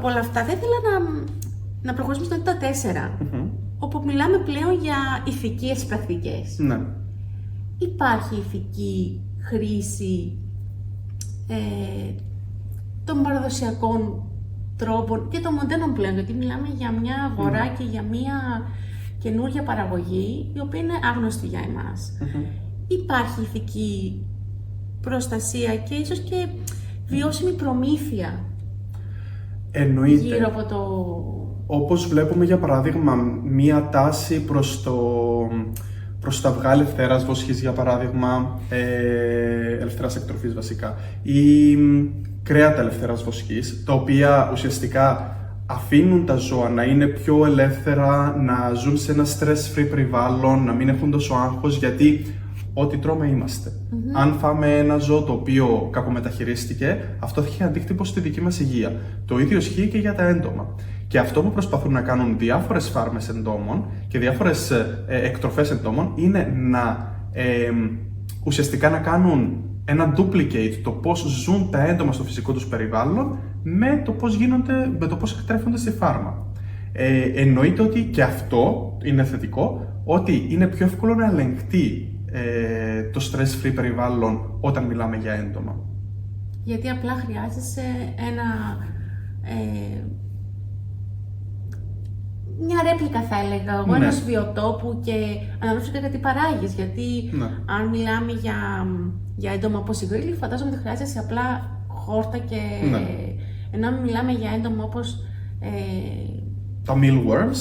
από όλα αυτά θα ήθελα να προχωρήσουμε στο 4, όπου μιλάμε πλέον για ηθικές πρακτικές. Ναι. Υπάρχει ηθική χρήση των παραδοσιακών τρόπων και των μοντέρνων πλέον, γιατί μιλάμε για μια αγορά και για μια καινούργια παραγωγή, η οποία είναι άγνωστη για εμάς. Υπάρχει ηθική προστασία και ίσως και βιώσιμη προμήθεια γύρω από το... Όπως βλέπουμε για παράδειγμα μία τάση προς τα αυγά ελευθέρας βοσχής, για παράδειγμα, ελευθεράς εκτροφής βασικά, ή κρέατα ελευθεράς βοσχής, τα οποία ουσιαστικά αφήνουν τα ζώα να είναι πιο ελεύθερα, να ζουν σε ένα stress-free περιβάλλον, να μην έχουν τόσο άγχος, γιατί ό,τι τρώμε είμαστε. Αν φάμε ένα ζώο το οποίο κακομεταχειρίστηκε, αυτό θα έχει αντίκτυπο στη δική μας υγεία. Το ίδιο ισχύει και για τα έντομα. Και αυτό που προσπαθούν να κάνουν διάφορες φάρμες εντόμων και διάφορες εκτροφές εντόμων είναι να ουσιαστικά να κάνουν ένα duplicate το πώς ζουν τα έντομα στο φυσικό τους περιβάλλον με το πώς εκτρέφονται στη φάρμα. Εννοείται ότι και αυτό είναι θετικό, ότι είναι πιο εύκολο να ελεγχτεί το stress-free περιβάλλον όταν μιλάμε για έντομα. Γιατί απλά χρειάζεσαι μια ρέπλικα, θα έλεγα εγώ, ενός βιοτόπου, και αναλόγως και τι παράγεις. Γιατί αν μιλάμε για έντομα όπως η γρίλη, φαντάζομαι ότι χρειάζεσαι απλά χόρτα και... Ενώ μιλάμε για έντομα όπως τα mealworms,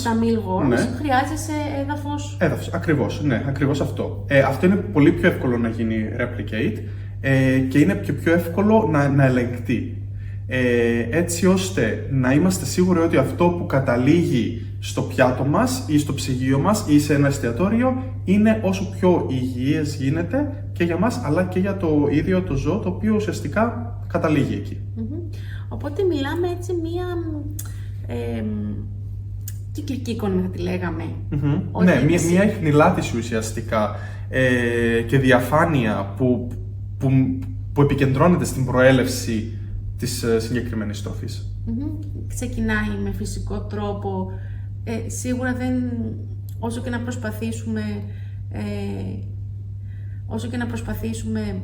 χρειάζεσαι έδαφος. Έδαφος, ακριβώς, ακριβώς αυτό. Αυτό είναι πολύ πιο εύκολο να γίνει replicate και είναι πιο εύκολο να ελεγχθεί. Έτσι ώστε να είμαστε σίγουροι ότι αυτό που καταλήγει στο πιάτο μας ή στο ψυγείο μας ή σε ένα εστιατόριο είναι όσο πιο υγιές γίνεται και για μας, αλλά και για το ίδιο το ζώο, το οποίο ουσιαστικά καταλήγει εκεί. Οπότε μιλάμε έτσι μία κυκλική εικόνα, θα τη λέγαμε. Ναι, μία ιχνηλάτηση ουσιαστικά και διαφάνεια που επικεντρώνεται στην προέλευση της συγκεκριμένης τροφής. Ξεκινάει με φυσικό τρόπο. Σίγουρα όσο και να προσπαθήσουμε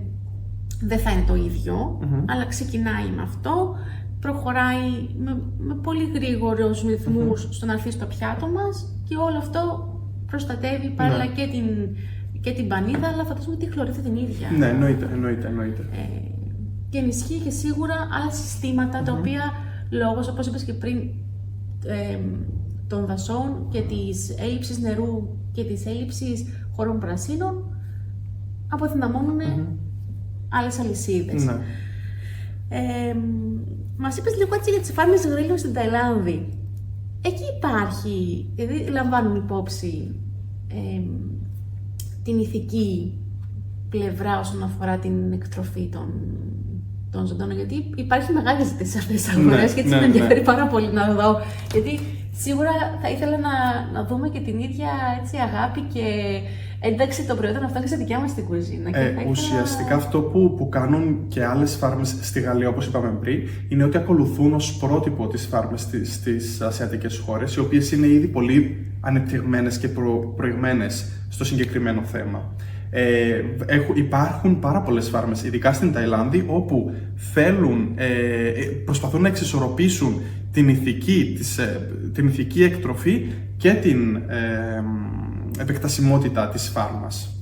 δεν θα είναι το ίδιο, αλλά ξεκινάει με αυτό, προχωράει με πολύ γρήγορους ρυθμούς στο να έρθει στο πιάτο μας, και όλο αυτό προστατεύει παράλληλα και την πανίδα, αλλά φαντάζομαι ότι χλωρίζει την ίδια. Ναι, εννοείται. Και ενισχύει και σίγουρα άλλα συστήματα, τα οποία λόγω, όπως είπες και πριν, των δασών και της έλλειψης νερού και της έλλειψης χώρων πρασίνων, αποδυναμώνουν άλλες αλυσίδες. Μας είπες λίγο έτσι για τις φάρμες γρήλων στην Ταϊλάνδη. Εκεί υπάρχει, δηλαδή λαμβάνουν υπόψη την ηθική πλευρά όσον αφορά την εκτροφή των ζωντών, γιατί υπάρχει μεγάλη ζήτηση σε αυτές τις αγορές, και έτσι με ενδιαφέρει πάρα πολύ να δω, γιατί σίγουρα θα ήθελα να δούμε και την ίδια έτσι, αγάπη και ένταξη των προϊόντων αυτών και στη δικιά μας την κουζίνα. Ουσιαστικά αυτό που κάνουν και άλλες φάρμες στη Γαλλία, όπως είπαμε πριν, είναι ότι ακολουθούν ως πρότυπο τις φάρμες στις ασιατικές χώρες, οι οποίες είναι ήδη πολύ ανεπτυγμένες και προηγμένες στο συγκεκριμένο θέμα. Υπάρχουν πάρα πολλές φάρμες, ειδικά στην Ταϊλάνδη, όπου προσπαθούν να εξισορροπήσουν την ηθική εκτροφή και την επεκτασιμότητα της φάρμας.